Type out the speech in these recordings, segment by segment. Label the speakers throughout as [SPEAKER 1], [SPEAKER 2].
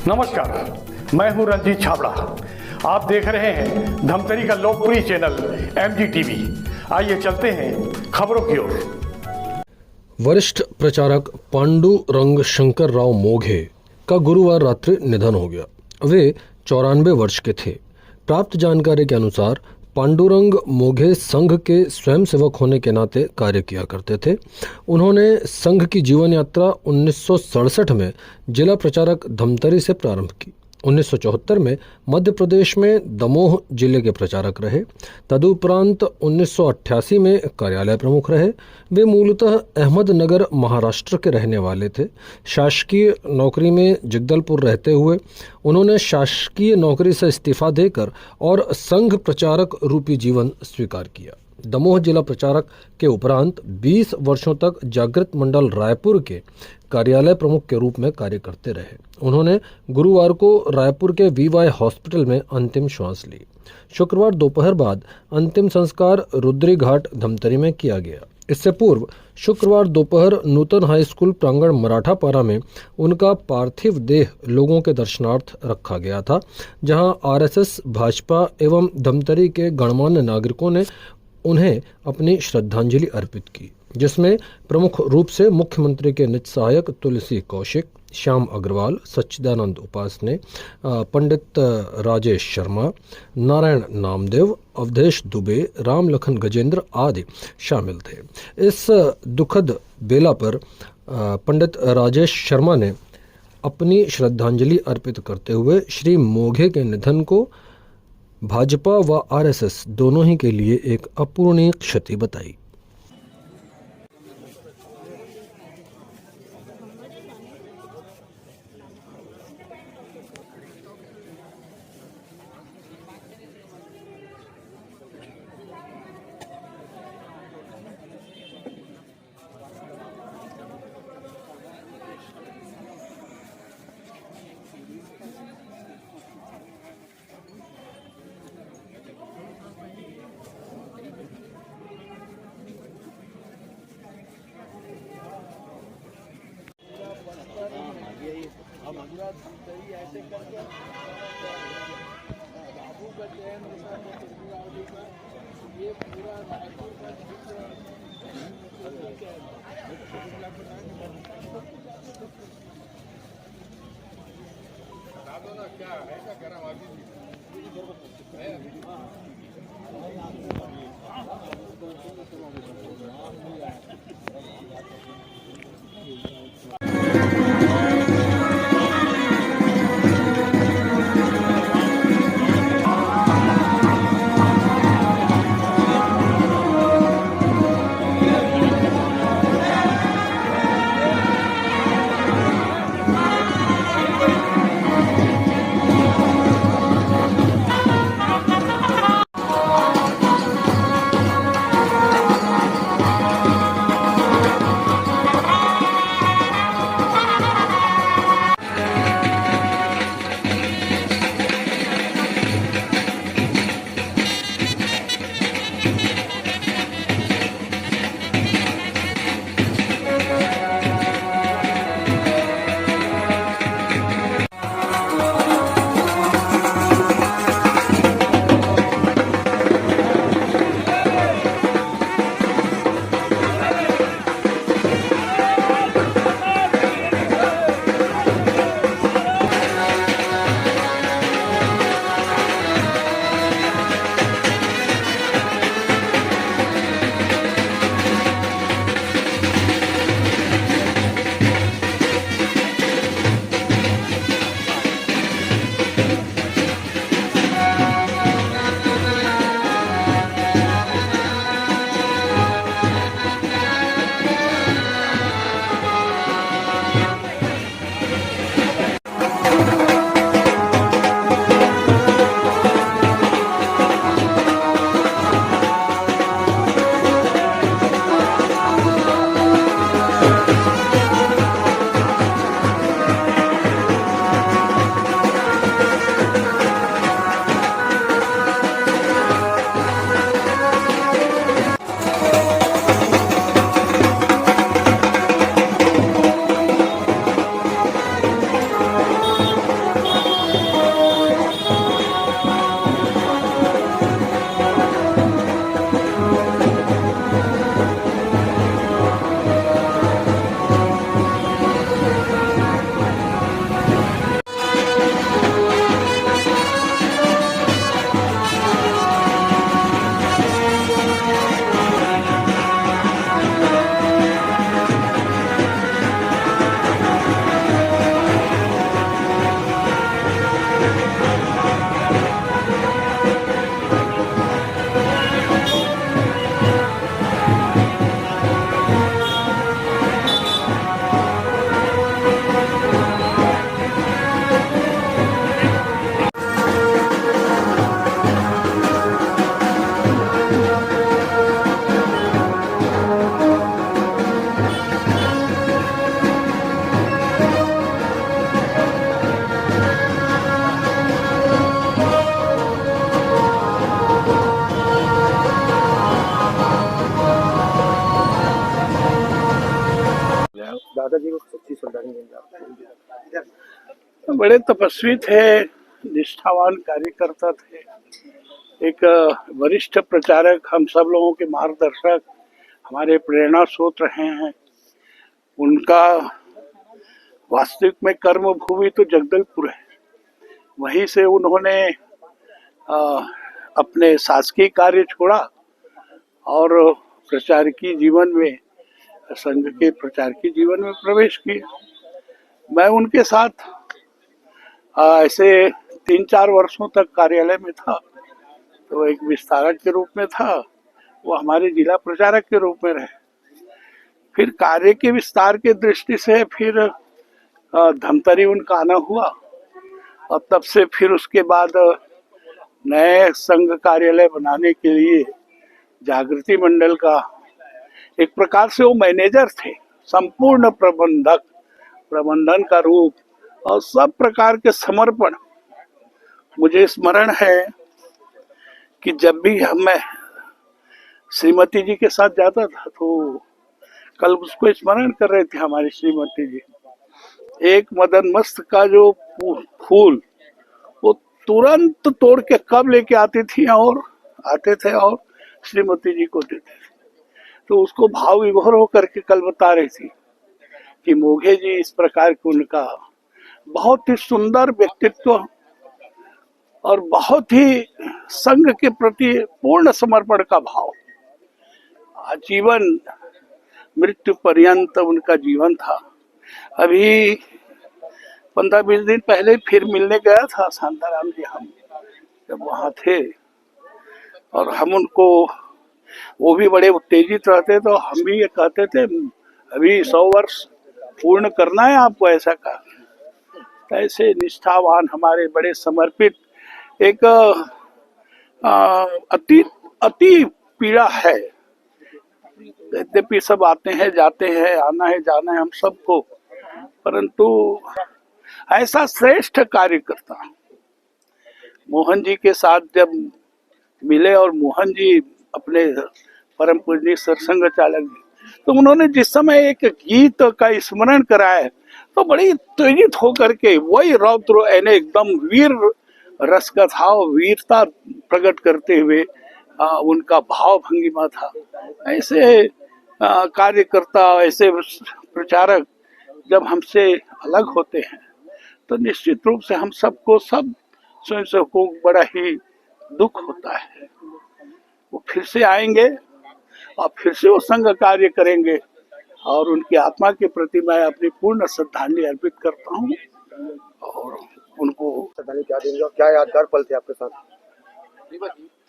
[SPEAKER 1] नमस्कार, मैं हूं रंजीत छाबड़ा। आप देख रहे हैं धमतरी का लोकप्रिय चैनल MGTV। आइए चलते हैं खबरों की ओर।
[SPEAKER 2] वरिष्ठ प्रचारक पांडुरंग शंकर राव मोघे का गुरुवार रात्रि निधन हो गया। वे 94 वर्ष के थे। प्राप्त जानकारी के अनुसार पांडुरंग मोघे संघ के स्वयंसेवक होने के नाते कार्य किया करते थे। उन्होंने संघ की जीवन यात्रा 1967 में जिला प्रचारक धमतरी से प्रारंभ की। 1974 में मध्य प्रदेश में दमोह जिले के प्रचारक रहे। तदुपरांत 1988 में कार्यालय प्रमुख रहे। वे मूलतः अहमदनगर महाराष्ट्र के रहने वाले थे। शासकीय नौकरी में जगदलपुर रहते हुए उन्होंने शासकीय नौकरी से इस्तीफा देकर और संघ प्रचारक रूपी जीवन स्वीकार किया। दमोह जिला प्रचारक के उपरांत 20 वर्षों तक जागृत मंडल रायपुर के कार्यालय प्रमुख के रूप में कार्य करते रहे। उन्होंने गुरुवार को रायपुर के VY हॉस्पिटल में अंतिम श्वास ली। शुक्रवार दोपहर बाद अंतिम संस्कार रुद्री घाट धमतरी में किया गया। इससे पूर्व शुक्रवार दोपहर नूतन हाई स्कूल प्रांगण मराठापारा में उनका पार्थिव देह लोगों के दर्शनार्थ रखा गया था, जहां RSS, भाजपा एवं धमतरी के गणमान्य नागरिकों ने उन्हें अपनी श्रद्धांजलि अर्पित की, जिसमें प्रमुख रूप से मुख्यमंत्री के निज सहायक तुलसी कौशिक, श्याम अग्रवाल, सच्चिदानंद उपासने, पंडित राजेश शर्मा, नारायण नामदेव, अवधेश दुबे, राम लखन गजेंद्र आदि शामिल थे। इस दुखद बेला पर पंडित राजेश शर्मा ने अपनी श्रद्धांजलि अर्पित करते हुए श्री मोघे के निधन को भाजपा व RSS दोनों ही के लिए एक अपूरणीय क्षति बताई।
[SPEAKER 1] बड़े तपस्वी थे, निष्ठावान कार्यकर्ता थे, एक वरिष्ठ प्रचारक, हम सब लोगों के मार्गदर्शक, हमारे प्रेरणा स्रोत रहे हैं। उनका वास्तविक में कर्म भूमि तो जगदलपुर है। वहीं से उन्होंने अ, अपने शासकीय कार्य छोड़ा और प्रचारकीय जीवन में, संघ के प्रचारकीय जीवन में प्रवेश किया। मैं उनके साथ ऐसे 3-4 वर्षों तक कार्यालय में था। तो एक विस्तारक के रूप में था, वो हमारे जिला प्रचारक के रूप में रहे। फिर कार्य के विस्तार के दृष्टि से फिर धमतरी उनका आना हुआ, और तब से फिर उसके बाद नए संघ कार्यालय बनाने के लिए जागृति मंडल का एक प्रकार से वो मैनेजर थे, संपूर्ण प्रबंधक, प्रबंधन का रूप और सब प्रकार के समर्पण। मुझे स्मरण है कि जब भी मैं श्रीमती जी के साथ जाता था, तो कल उसको स्मरण कर रहे थे हमारी श्रीमती जी, एक मदन मस्त का जो फूल वो तुरंत तोड़ के कब लेके आती थी और आते थे और श्रीमती जी को देते थे। तो उसको भाव विभोर होकर के कल बता रही थी कि मोघे जी इस प्रकार के, उनका बहुत ही सुंदर व्यक्तित्व और बहुत ही संघ के प्रति पूर्ण समर्पण का भाव, आजीवन मृत्यु पर्यंत उनका जीवन था। अभी 15-20 दिन पहले फिर मिलने गया था शांताराम जी, हम जब वहाँ थे, और हम उनको, वो भी बड़े उत्तेजित रहते, तो हम भी ये कहते थे अभी 100 वर्ष पूर्ण करना है आपको, ऐसा कहा। ऐसे निष्ठावान, हमारे बड़े समर्पित, एक अति अति पीड़ा है। यद्यपि सब आते हैं जाते हैं, आना है जाना है हम सबको, परंतु ऐसा श्रेष्ठ कार्यकर्ता मोहन जी के साथ जब मिले, और मोहन जी अपने परम पूजनीय सरसंघ चालक जी, तो उन्होंने जिस समय एक गीत का स्मरण कराया, तो बड़ी उत्तेजित होकर के वही रौद्र यानी एकदम वीर रस का था, वीरता प्रकट करते हुए उनका भाव भंगिमा था। ऐसे कार्यकर्ता, ऐसे प्रचारक जब हमसे अलग होते हैं, तो निश्चित रूप से हम सबको, सब स्वयंसेवकों को बड़ा ही दुख होता है। वो फिर से आएंगे और फिर से वो संघ कार्य करेंगे, और उनकी आत्मा के प्रति मैं अपनी पूर्ण श्रद्धांजलि अर्पित करता हूँ। और उनको
[SPEAKER 3] श्रद्धांजलि क्या देंगे और क्या यादगार पल थे आपके साथ?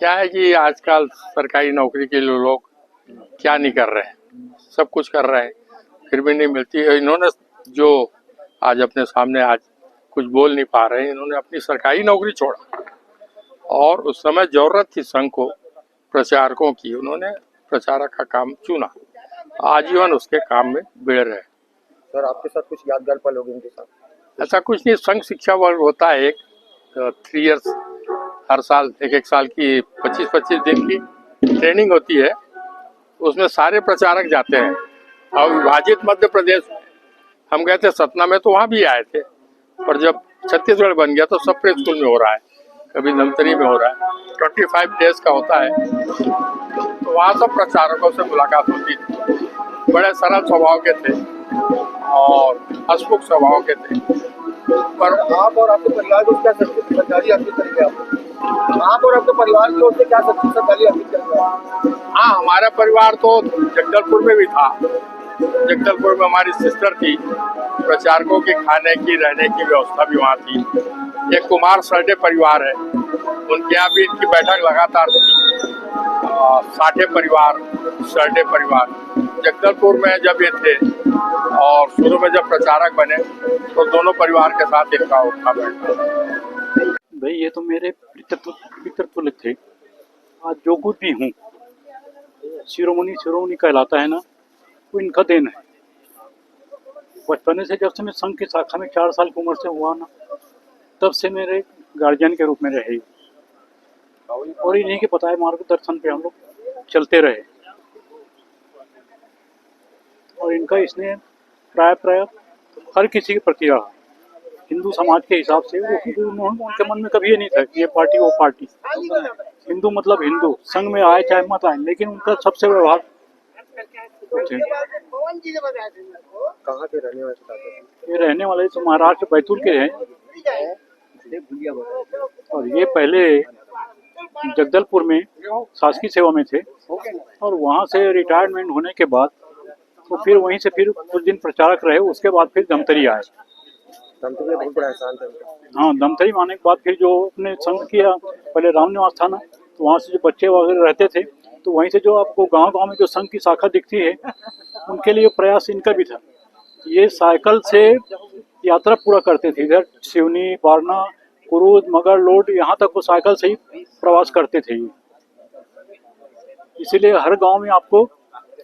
[SPEAKER 4] क्या है कि आजकल सरकारी नौकरी के लिए लोग क्या नहीं कर रहे हैं, सब कुछ कर रहे हैं, फिर भी नहीं मिलती है। इन्होंने जो आज अपने सामने आज कुछ बोल नहीं पा रहे हैं, इन्होंने अपनी सरकारी नौकरी छोड़ा, और उस समय जरूरत थी संघ को प्रचारकों की, उन्होंने प्रचारक का काम चुना, आजीवन उसके काम में बिड़ रहे।
[SPEAKER 3] सर आपके साथ कुछ यादगार पल हो गए इनके साथ?
[SPEAKER 4] ऐसा कुछ नहीं, संघ शिक्षा वर्ग होता है एक 3 इयर्स, हर साल एक साल की 25-25 दिन की ट्रेनिंग होती है, उसमें सारे प्रचारक जाते हैं। और विभाजित मध्य प्रदेश, हम गए थे सतना में, तो वहाँ भी आए थे, पर जब छत्तीसगढ़ बन गया तो सब स्कूल में हो रहा है, कभी धमतरी में हो रहा है, 25 डेज का होता है। तो वहाँ सब प्रचारकों से मुलाकात होती थी, बड़े सरल स्वभाव के थे और हंसमुख स्वभाव के थे।
[SPEAKER 3] पर आप और आपके परिवार को क्या सरकारी अर्पित करेंगे? आप और आपके परिवार की ओर से क्या सरकारी अर्पित करेंगे?
[SPEAKER 4] हाँ, हमारा परिवार तो जगदलपुर में भी था। जगदलपुर में हमारी सिस्टर थी, प्रचारकों की खाने की रहने की व्यवस्था भी वहाँ थी। एक कुमार सरडे परिवार है, उनके यहाँ भी इनकी बैठक लगातार थी। साठे परिवार, सरडे परिवार जगदलपुर में जब ये थे, और शुरू में जब प्रचारक बने तो दोनों परिवार के साथ इनका उठा बैठा।
[SPEAKER 5] भाई ये तो मेरे पितृतुल्य थे, आज जो कुछ भी हूँ, शिरोमणि कहलाता है ना, वो इनका देन है। बचपन से जब से मैं संघ की शाखा में 4 साल की उम्र से हुआ ना, तब से मेरे गार्जियन के रूप में रहे, और इन्हीं के बताए मार्गदर्शन पे हम लोग चलते रहे। और इनका इसने प्राय हर किसी के प्रति रहा, हिंदू समाज के हिसाब से उनके मन में कभी ये नहीं था कि ये पार्टी वो पार्टी। हिंदू मतलब हिंदू, संघ में आए चाहे मत आए, लेकिन उनका सबसे व्यवहार थे।
[SPEAKER 3] कहाँ के रहने वाले थे?
[SPEAKER 5] ये रहने वाले तो महाराष्ट्र बैतूल के हैं, और ये पहले जगदलपुर में शासकीय सेवा में थे, और वहाँ से रिटायरमेंट होने के बाद तो फिर वहीं से फिर कुछ दिन प्रचारक रहे, उसके बाद फिर धमतरी आए।
[SPEAKER 3] धमतरी बहुत बड़ा एहसान था उनका।
[SPEAKER 5] हाँ, धमतरी आने के बाद फिर जो अपने संघ किया, पहले राम निवास था ना, तो वहाँ से जो बच्चे वगैरह रहते थे, तो वहीं से जो आपको गांव-गांव में जो संघ की शाखा दिखती है, उनके लिए प्रयास इनका भी था। ये साइकिल से यात्रा पूरा करते थे, इधर सिवनी, बारना, कुरूद, मगर लोड, यहाँ तक वो साइकिल से ही प्रवास करते थे। इसीलिए हर गांव में आपको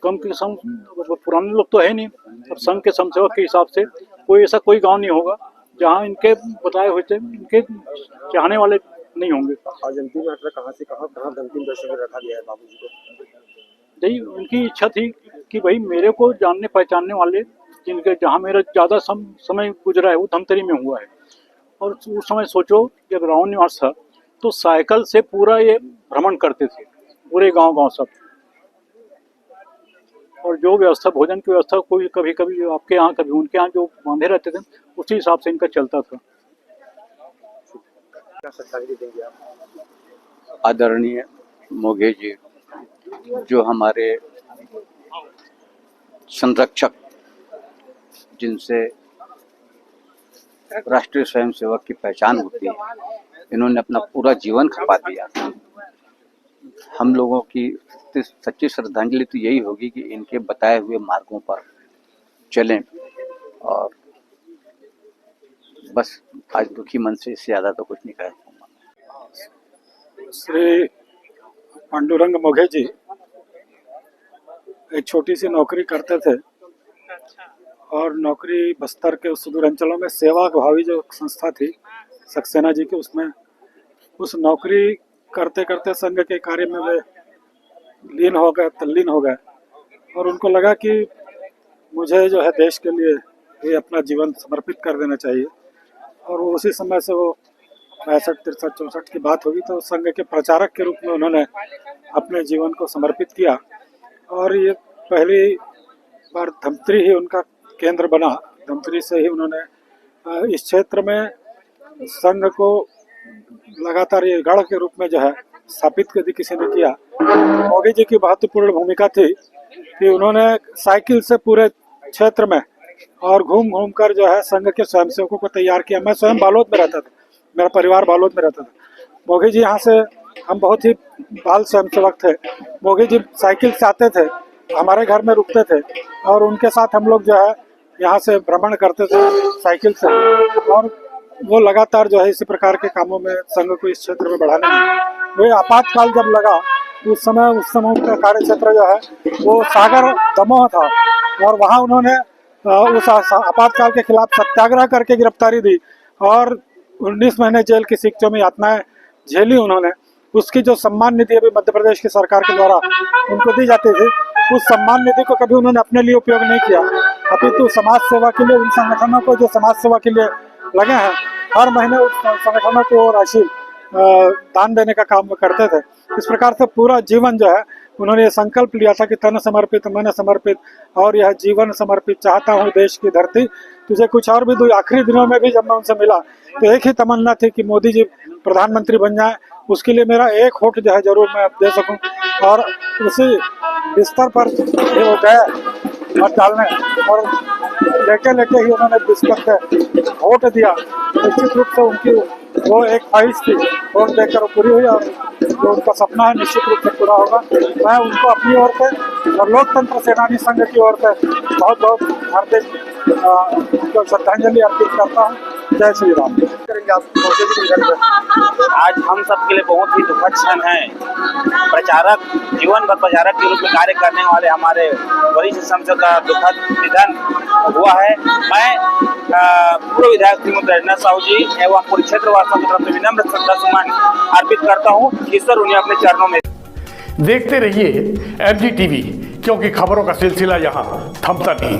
[SPEAKER 5] कम के सम, पुराने लोग तो है नहीं, अब संघ के समसेवक के हिसाब से कोई ऐसा कोई गांव नहीं होगा जहां इनके बताए हुए थे इनके चाहने वाले नहीं होंगे।
[SPEAKER 3] आज अंतिम यात्रा कहाँ से कहाँ अंतिम दर्शन में रखा गया है बाबूजी को?
[SPEAKER 5] यही उनकी इच्छा थी कि भाई मेरे को जानने पहचानने वाले, जिनके जहाँ मेरा ज़्यादा समय गुजरा है वो धमतरी में हुआ है। और उस समय सोचो जब राम निवास था तो साइकिल से पूरा ये भ्रमण करते थे, पूरे गांव सब, और जो व्यवस्था, भोजन की व्यवस्था कोई कभी कभी आपके यहाँ कभी उनके यहाँ जो बांधे रहते थे, उसी हिसाब से इनका चलता था।
[SPEAKER 3] क्या श्रद्धांजलि देंगे आप?
[SPEAKER 6] आदरणीय मोघे जी, जो हमारे संरक्षक, जिनसे राष्ट्रीय स्वयंसेवक की पहचान होती है, इन्होंने अपना पूरा जीवन खपा दिया। हम लोगों की सच्ची श्रद्धांजलि तो यही होगी कि इनके बताए हुए मार्गों पर चलें, और बस आज दुखी मन से इससे ज्यादा तो कुछ नहीं कह सकूंगा।
[SPEAKER 1] श्री पांडुरंग मोघे जी एक छोटी सी नौकरी करते थे, और नौकरी बस्तर के सुदूर अंचलों में सेवा भावी जो संस्था थी सक्सेना जी की, उसमें उस नौकरी करते करते संघ के कार्य में वे तल्लीन हो गए, और उनको लगा कि मुझे जो है देश के लिए ये अपना जीवन समर्पित कर देना चाहिए। और वो उसी समय से वो 65, 63, 64 की बात होगी, तो संघ के प्रचारक के रूप में उन्होंने अपने जीवन को समर्पित किया। और ये पहली बार धमतरी ही उनका केंद्र बना। धमतरी से ही उन्होंने इस क्षेत्र में संघ को लगातार ये गढ़ के रूप में जो है स्थापित यदि किसी ने किया। मोदी जी की महत्वपूर्ण भूमिका थी कि उन्होंने साइकिल से पूरे क्षेत्र में और घूम कर जो है संघ के स्वयंसेवकों को तैयार किया। मैं स्वयं बालोद में रहता था, मेरा परिवार बालोद में रहता था। मोदी जी यहाँ से, हम बहुत ही बाल स्वयंसेवक थे, मोदी जी साइकिल से आते थे, हमारे घर में रुकते थे, और उनके साथ हम लोग जो है यहाँ से भ्रमण करते थे साइकिल से। और वो लगातार जो है इसी प्रकार के कामों में संघ को इस क्षेत्र में बढ़ाने में, वे आपातकाल जब लगा उस समय का कार्य क्षेत्र जो है वो सागर दमोह था, और वहाँ उन्होंने उस आपातकाल के खिलाफ सत्याग्रह करके गिरफ्तारी दी, और 19 महीने जेल की शिक्षों में यातनाएं झेली उन्होंने। उसकी जो सम्मान निधि अभी मध्य प्रदेश की सरकार के द्वारा उनको दी जाती थी, उस सम्मान निधि को कभी उन्होंने अपने लिए उपयोग नहीं किया, अपितु समाज सेवा के लिए, उन संगठनों को जो समाज सेवा के लिए लगे हैं, हर महीने उस संगठनों को राशि दान देने का काम करते थे। इस प्रकार से पूरा जीवन जो है उन्होंने ये संकल्प लिया था कि तन समर्पित, मन समर्पित, और यह जीवन समर्पित चाहता हूँ देश की धरती तुझे कुछ और भी दो। आखिरी दिनों में भी जब मैं उनसे मिला तो एक ही तमन्ना थी कि मोदी जी प्रधानमंत्री बन जाए, उसके लिए मेरा एक वोट जो है जरूर मैं दे सकूं। और उसी बिस्तर पर वो गए मत डालने, और लेटे लेटे ही उन्होंने बिस्तर पे वोट दिया। निश्चित रूप से उनकी वो एक ख्वाहिश थी, वोट देकर वो पूरी हुई, और जो उनका सपना है निश्चित रूप से पूरा होगा। मैं उनको अपनी ओर से और लोकतंत्र सेनानी संघ की ओर से बहुत बहुत हार्दिक उनको श्रद्धांजलि अर्पित करता हूँ। जय श्री राम।
[SPEAKER 7] आज हम सब के लिए बहुत ही दुखद क्षण है। प्रचारक, जीवन भर प्रचारक के रूप में कार्य करने वाले हमारे वरिष्ठ संसद का दुखद निधन हुआ है। मैं पूर्व विधायक श्रीमती रजना साहू जी एवं पूरे क्षेत्रवासियों की तरफ से विनम्र श्रद्धा सुमन अर्पित करता हूँ। ईश्वर उन्हें अपने चरणों में।
[SPEAKER 8] देखते रहिए MG TV, क्योंकि खबरों का सिलसिला यहाँ थमता नहीं।